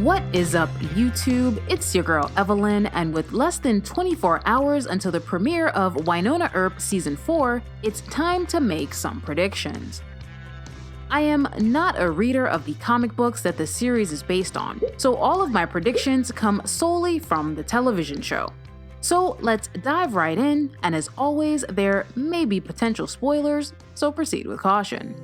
What is up, YouTube? It's your girl Evelyn, and with less than 24 hours until the premiere of Wynonna Earp Season 4, it's time to make some predictions. I am not a reader of the comic books that the series is based on, so all of my predictions come solely from the television show. So let's dive right in, and as always, there may be potential spoilers, so proceed with caution.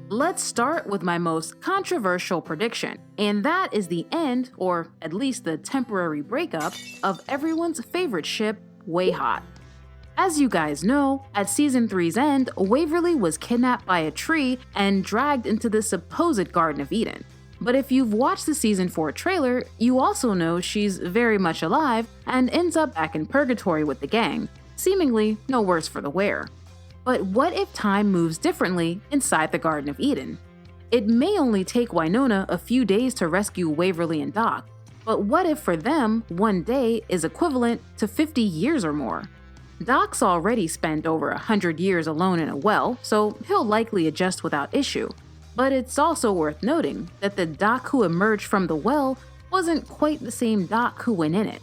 Let's start with my most controversial prediction, and that is the end, or at least the temporary breakup, of everyone's favorite ship, Wyatt. As you guys know, at Season 3's end, Waverly was kidnapped by a tree and dragged into the supposed Garden of Eden. But if you've watched the Season 4 trailer, you also know she's very much alive and ends up back in purgatory with the gang, seemingly no worse for the wear. But what if time moves differently inside the Garden of Eden? It may only take Wynonna a few days to rescue Waverly and Doc, but what if for them, one day is equivalent to 50 years or more? Doc's already spent over 100 years alone in a well, so he'll likely adjust without issue. But it's also worth noting that the Doc who emerged from the well wasn't quite the same Doc who went in it.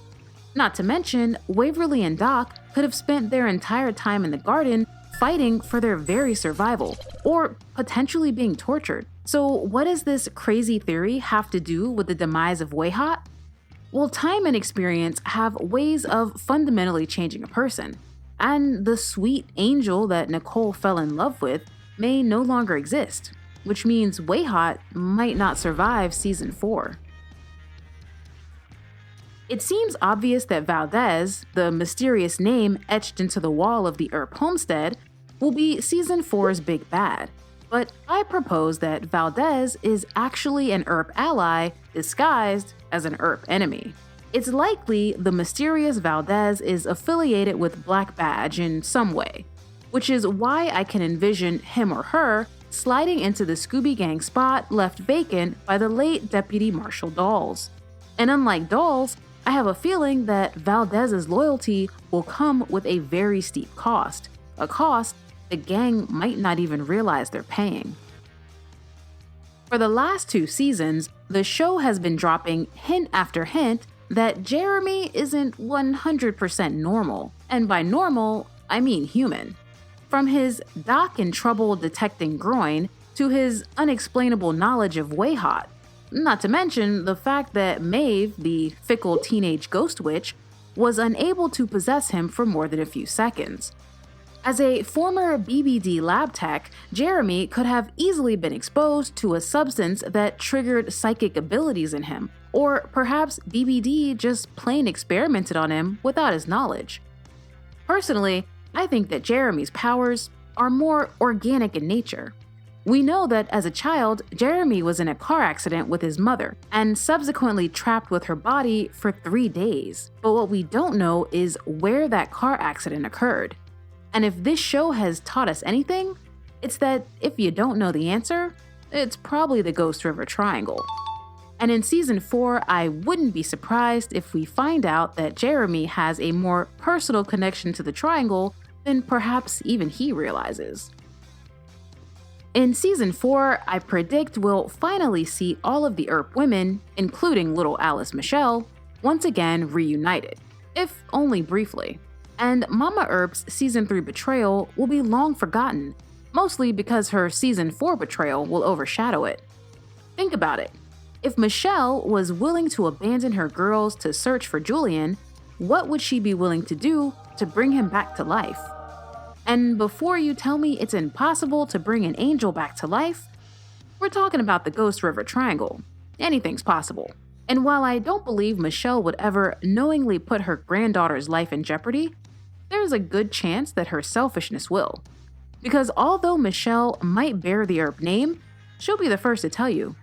Not to mention, Waverly and Doc could have spent their entire time in the garden fighting for their very survival, or potentially being tortured. So what does this crazy theory have to do with the demise of Wyatt? Well, time and experience have ways of fundamentally changing a person, and the sweet angel that Nicole fell in love with may no longer exist, which means Wyatt might not survive Season 4. It seems obvious that Valdez, the mysterious name etched into the wall of the Earp homestead, will be Season 4's big bad. But I propose that Valdez is actually an Earp ally disguised as an Earp enemy. It's likely the mysterious Valdez is affiliated with Black Badge in some way, which is why I can envision him or her sliding into the Scooby Gang spot left vacant by the late Deputy Marshal Dawes. And unlike Dawes, I have a feeling that Valdez's loyalty will come with a very steep cost, a cost the gang might not even realize they're paying. For the last 2 seasons, the show has been dropping hint after hint that Jeremy isn't 100% normal, and by normal, I mean human. From his Doc in trouble detecting groin to his unexplainable knowledge of Wyatt. Not to mention the fact that Maeve, the fickle teenage ghost witch, was unable to possess him for more than a few seconds. As a former BBD lab tech, Jeremy could have easily been exposed to a substance that triggered psychic abilities in him, or perhaps BBD just plain experimented on him without his knowledge. Personally, I think that Jeremy's powers are more organic in nature. We know that as a child, Jeremy was in a car accident with his mother and subsequently trapped with her body for 3 days. But what we don't know is where that car accident occurred. And if this show has taught us anything, it's that if you don't know the answer, it's probably the Ghost River Triangle. And in Season 4, I wouldn't be surprised if we find out that Jeremy has a more personal connection to the Triangle than perhaps even he realizes. In Season 4, I predict we'll finally see all of the Earp women, including little Alice Michelle, once again reunited, if only briefly. And Mama Earp's Season 3 betrayal will be long forgotten, mostly because her Season 4 betrayal will overshadow it. Think about it. If Michelle was willing to abandon her girls to search for Julian, what would she be willing to do to bring him back to life? And before you tell me it's impossible to bring an angel back to life, we're talking about the Ghost River Triangle. Anything's possible. And while I don't believe Michelle would ever knowingly put her granddaughter's life in jeopardy, there's a good chance that her selfishness will. Because although Michelle might bear the Earp name, she'll be the first to tell you,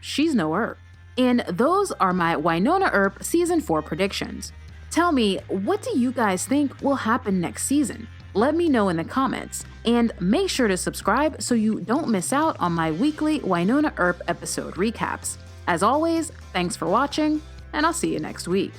she's no Earp. And those are my Wynonna Earp Season 4 predictions. Tell me, what do you guys think will happen next season? Let me know in the comments, and make sure to subscribe so you don't miss out on my weekly Wynonna Earp episode recaps. As always, thanks for watching, and I'll see you next week.